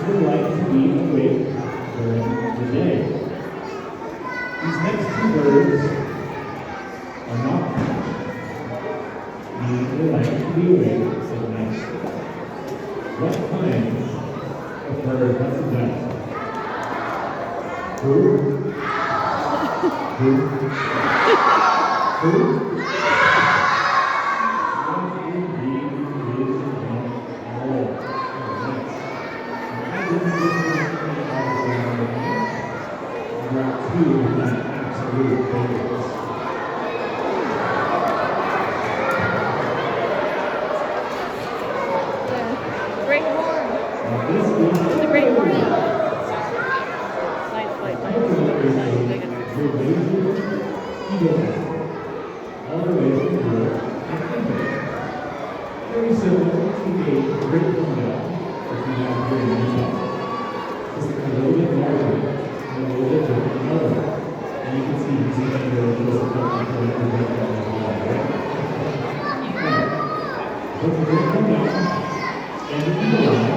would like to be awake during the day. These next two words are not meaning they like to be awake at night. What kind of bird has that? Who? Who? Who? Great horn. It's a great horn. Nice flight. All the way from Europe and England. Very simple to create a great window that we have here in Utah. Just a little bit larger and a little bit different color. And you can see he's even a little bit of a right? Put the great window and the eagle eye,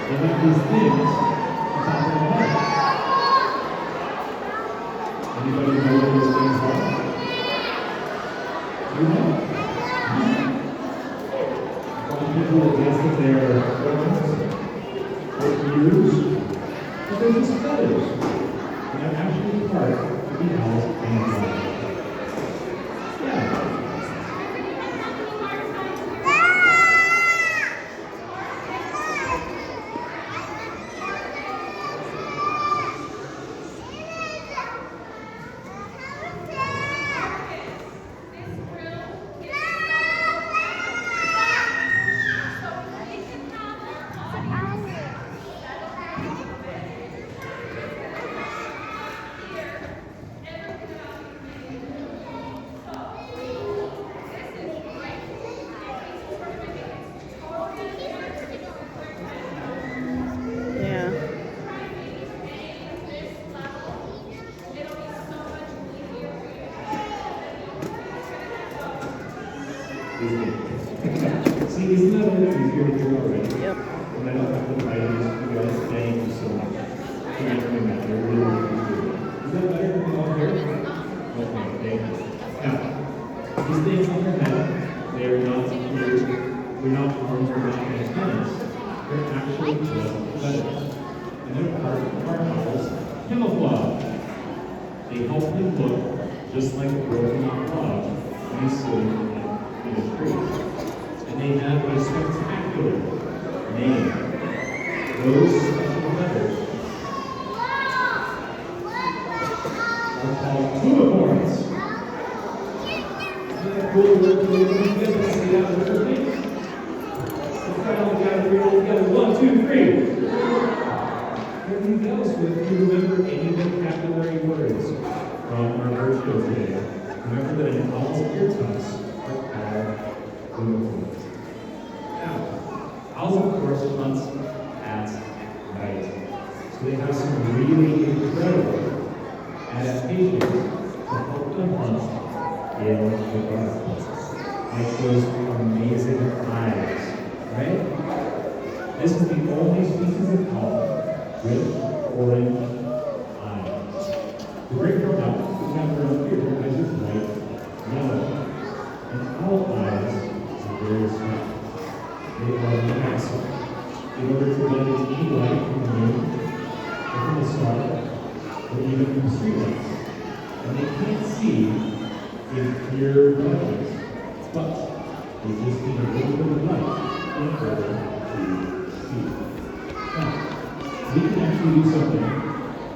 and have these things on top of the head. Anybody know what those things are? You know? Some people will guess that they're horns or ears, but they're just feathers. And they're actually part of the owl's antenna. Yeah. Yeah. See, isn't that a little easier to do already? Yep. And I don't have to write it. You guys, thank you so much for making that. I really appreciate it. Is that better than all here? Okay, thank you. Now, these things on your head, they are not ears, they're not arms, they're not antennas. They're actually just feathers. And they're part of our owl's camouflage. They help him look just like a broken frog when he's sitting in a tree. And they have a spectacular name. Those special feathers are called unicorns. Isn't that cool? You guys want to see that with your feet? Let's try all together. 1, 2, 3. Everything else with you remember any vocabulary words from our bird show today. Remember that in owl's ear tufts are called unicorns. Now, owls, of course, hunt at night. So they have some really incredible adaptations to help them hunt in the dark. Like those amazing eyes, right? This is the only species of owl with orange eyes. The great grown up, the camera up here, their eyes are white, yellow, and owl eyes are very small. They are massive. In order to get into any light from the moon, or from the sun, or even from streetlights. And they can't see in clear darkness, but they just need a little bit of light in order to see. Now, we can actually do something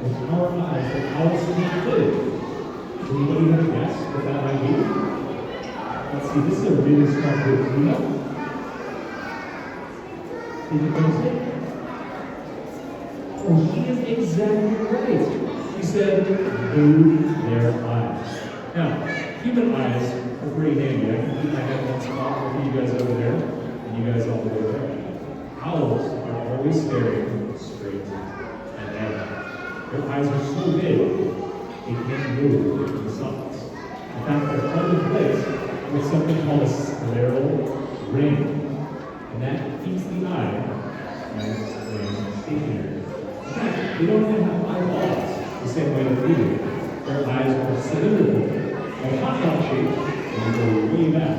with our eyes that owls can't do. Anybody have a guess what that might be? Let's see, this is a really smart group. Do you know? Did you guys say? Oh, she is exactly right. She said, move their eyes. Now, human eyes are pretty handy. I can keep my head one spot with you guys over there, and you guys all over there. Owls are always staring straight ahead. Their eyes are so big, they can't move in the sides. In fact, they're held in place with something called a scleral ring. And that keeps the eye nice and stable. they don't even have eyeballs the same way that we do. Their eyes are cylindrical, like hot dog shaped, and they go way back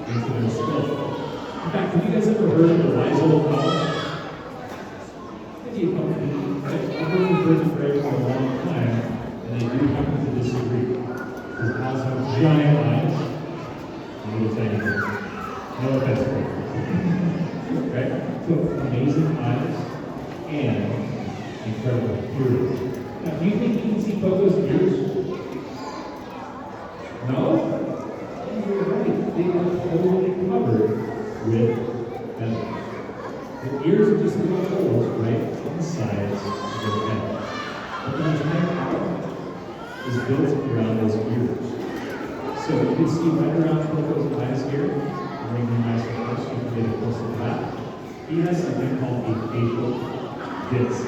into their skull. In fact, have you guys ever heard of the wise old college? Maybe a couple people. I've heard of Virgin Grave for a long time, and they do happen to disagree. Because owls have giant eyes. I'm going to tell you this. No offense, right? So amazing eyes and incredible ears. Now, do you think you can see Coco's ears? No? You're right. They are totally covered with feathers. The ears are just little holes right on the sides of their head. But the entire body is built around those ears. So you can see right around Coco's eyes here. Bring your eyes close, you can get a close to that. He has something called a facial disc.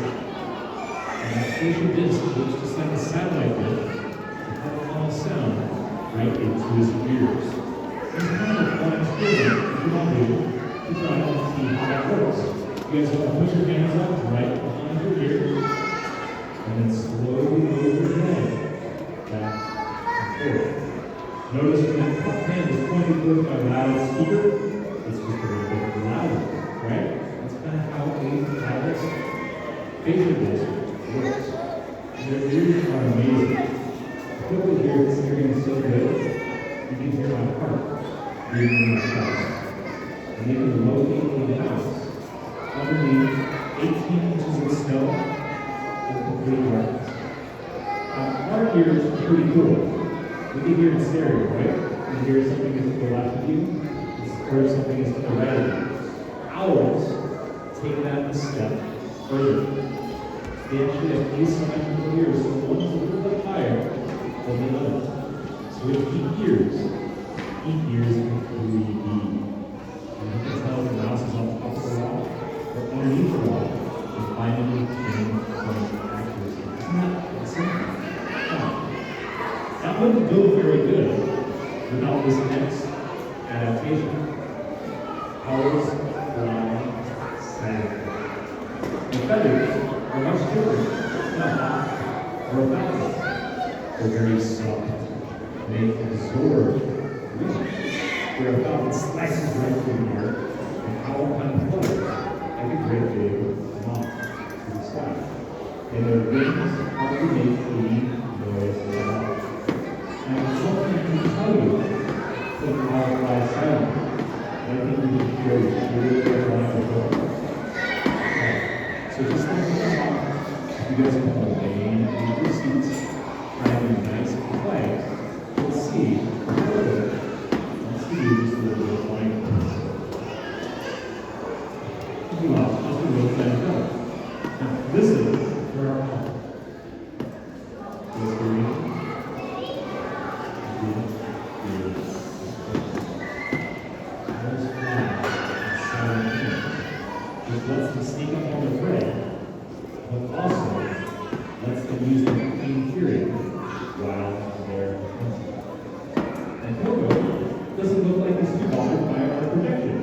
And that facial disc looks just like a satellite dish, to have a long sound right into his ears. It's kind of a fun experiment if you want to try to see how that works. You guys want to put your hands up right behind your ears, and then slowly move your head back and forth. Notice when that hand is pointed towards my loudspeaker, it's just a little bit louder, right? That's kind of how a pilot's facial disc works. Their ears are amazing. People here, this hearing is so good, you can hear my heart beating in my chest. And they can locate me down underneath 18 inches of snow and complete darkness. Our ears are pretty cool. We can hear in stereo, right? You hear something is to the left of you, or something is to the right of you. Owls take that a step further. They actually have asymmetrical ears, so one's a little bit higher than the other. So with deep ears can 3D. And you can tell the mouse is on top of the wall, or underneath the wall, and finally gain some accuracy. Isn't that awesome? That wouldn't go very good without this next adaptation. Owls fly silently. The feathers are much different, not hot or fabulous. They're very soft. They absorb wind. Where a falcon slices right through the air, an owl kind of flutters like a great big moth to the sky. And their wings hardly make any noise at all. And something can tell you that an owl flies silently. I think we can hear the really flying before. So just think about if you guys want to lean in your seats, try to be nice and quiet, let's see a little bit. Let's see just a little bit of flying. You are just a little bit of go. Now listen for our call. Whispering. Just lets them sneak up on the prey, but also lets them use their clean hearing while they're hunting. And Coco doesn't look like he's too bothered by our projection,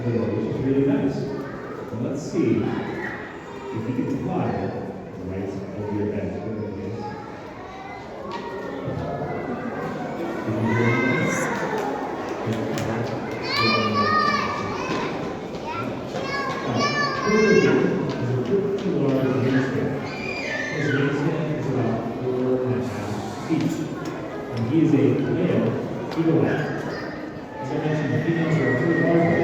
which is really nice. And let's see if he can fly right over your head. Can you hear this? Coco is a pretty large wingspan. His wingspan is about 4.5 feet. And he is a male eagle owl. As I mentioned, the females are pretty larger,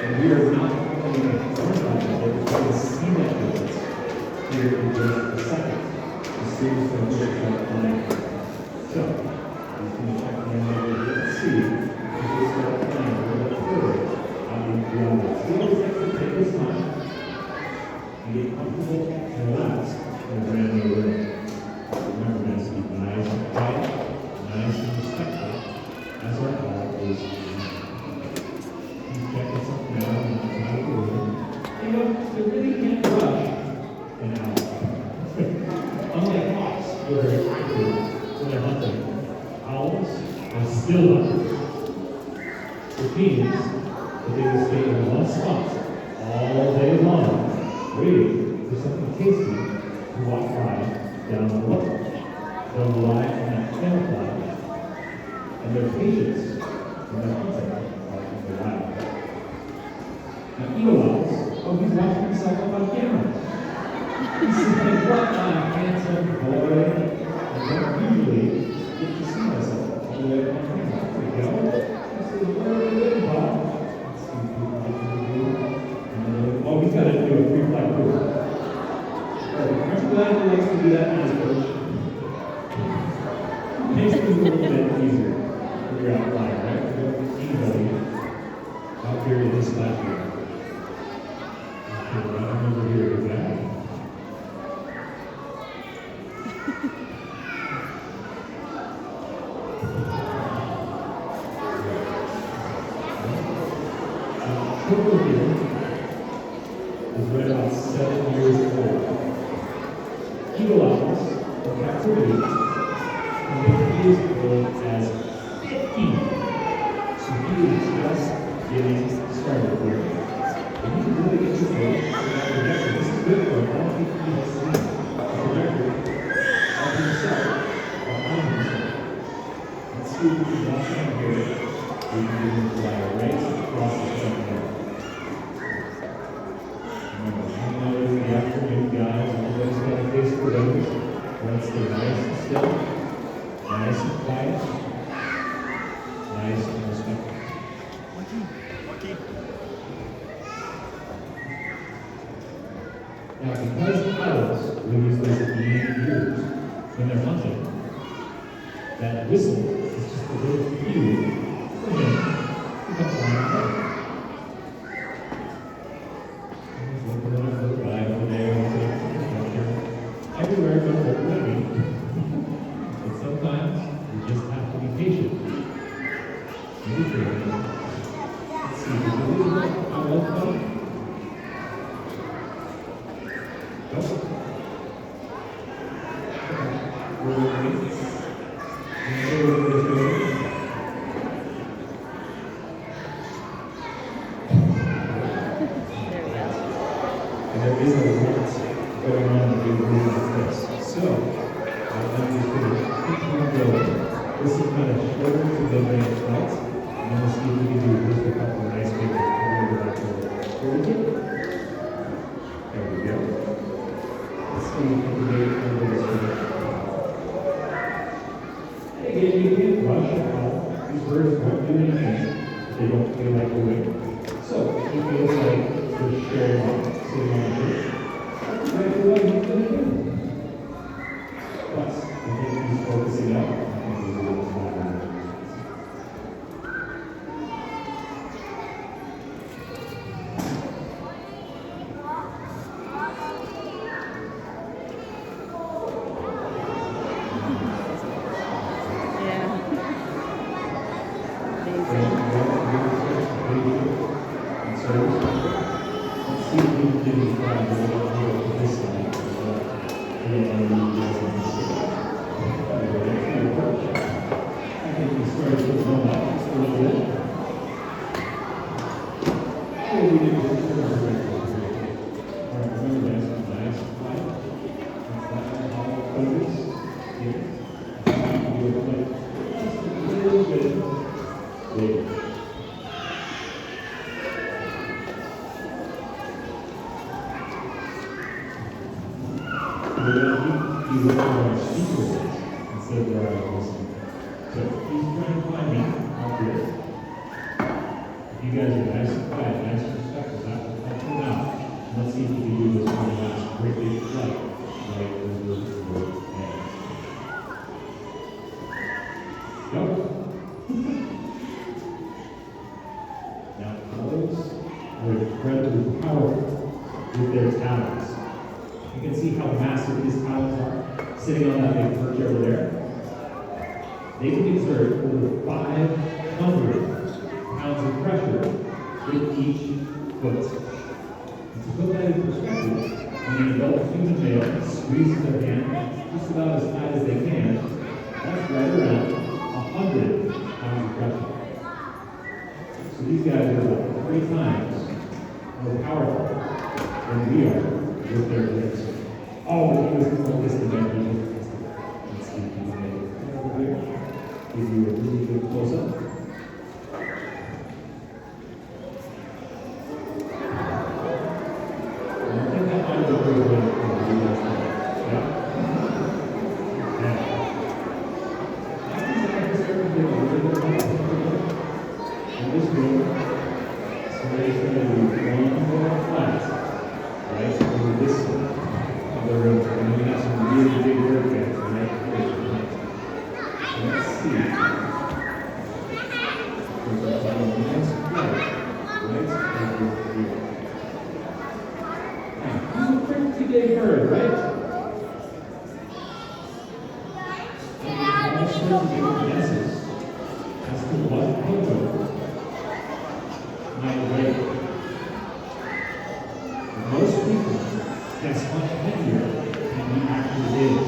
and we are not only going to concern about that, but we're going to see that difference here in just a second. As soon as the fish start flying. So, I'm going to check the end over here to see if they start flying a little bit further out in the ground. So you always have to take this time and get comfortable and relax in a brand new room. Remember, we're going to speak nice and quiet, nice and respectful, as our call is. He's checking something out in the side of the room. You know, they really can't rush an owl. Unlike hawks, who are very active when they're hunting, owls are still hunters. Which means that they will stay in one spot all day long, waiting for something tasty to who walk by down below. They'll rely on that camouflage and their patience when they're hunting out in the wild. Now, eagle owls, oh, he's watching himself up on camera. He's like, what a handsome boy. I don't usually get to see myself all the way up on camera. There we go. This is where we live, Bob. Let's see if we can get to the view. Oh, he's got to do a free flight tour. Aren't you glad he likes to do that in his coach? Makes things a little bit easier when you're out flying, right? You don't get anybody out here in this last year. Okay, right over here with that. Coco here is right about 7 years old. Eagle owls in captivity can be as old as 15. So he is just getting started here. And you can really get your boat to that projector. This is good for him. I don't think he has seen a projector of himself or on himself. Let's see if we can watch him here. We can get him to fly right across the front here. Remember, in the afternoon, guys, everybody's got a face for those. Once they're nice and still, nice and quiet, nice and respectful. Now, because owls will use those immediate ears when they're hunting, that whistle is just a little cue for him to come flying away. Everywhere but what living. But sometimes you just have to be patient. Maybe for let's see, is it a little bit how well done? Nope. We're waiting. And there is a lot going on with the room like this. So, I'm just going to keep on going. This is kind of shorter to the range flights. And then we'll see if we can do just a couple of nice figures. There we go. Let's see if we can get over this one. Again, you can't rush at all. These birds won't do anything if they don't feel like doing. So, it feels like they're sharing off, sitting on the bridge. Right away, what can they do? But I think he's focusing up. I think he's a little smaller. Let's see if we can do this fly a little more to this side. I think we started to warm up just a little bit. Oh, we did this for our breakfast. All right, remember that's a nice flight. That's that all focus here. We will play just a little bit later. We're going to be looking at our speaker list instead of where I was listening. So he's trying to find me out here. You guys are nice and quiet, nice and respectful, not to cut them out. Let's see if we can do this one last great big flight right over the head. Go. Now those are incredibly powerful with their talons. You can see how massive his talons are, sitting on that big perch over there. They can exert over 500 pounds of pressure with each foot. And to put that in perspective, when an adult human male squeezes their hand just about as tight as they can, that's right around 100 pounds of pressure. So these guys are about 3 times more powerful than we are with their legs. Oh, he was focused and then let's see if we can make it over here. Give you a really good close-up. I think that might be a good way to do this. Yeah. Yeah. After starting to get a little bit in this room, so there's going to be one more class, right? So over this other room, and we have some really big workouts, right? So let's see. There's a nice flow, right? Over here. Now, who's quick to get heard, right? Guesses as to what photo might wait. Most people guess much heavier than the actually is.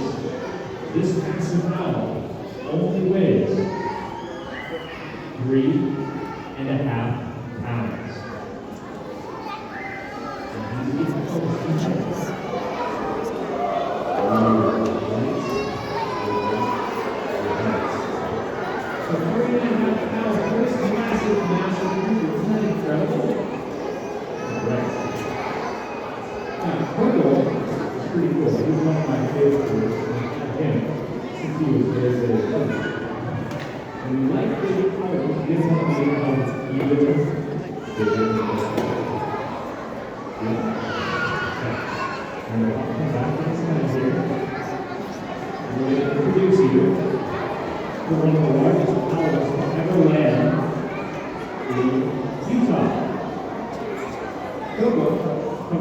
This massive owl only weighs 3.5 pounds. And he's eating over 2 minutes. So 3.5 pounds, this massive creature, isn't that incredible? Right. Now, Portal is pretty cool. He's one of my favorites. Again, since he was very young. And we like big powers. He doesn't want to be even bigger. And we'll come back to this guy here. We're going to introduce you to one of the largest powers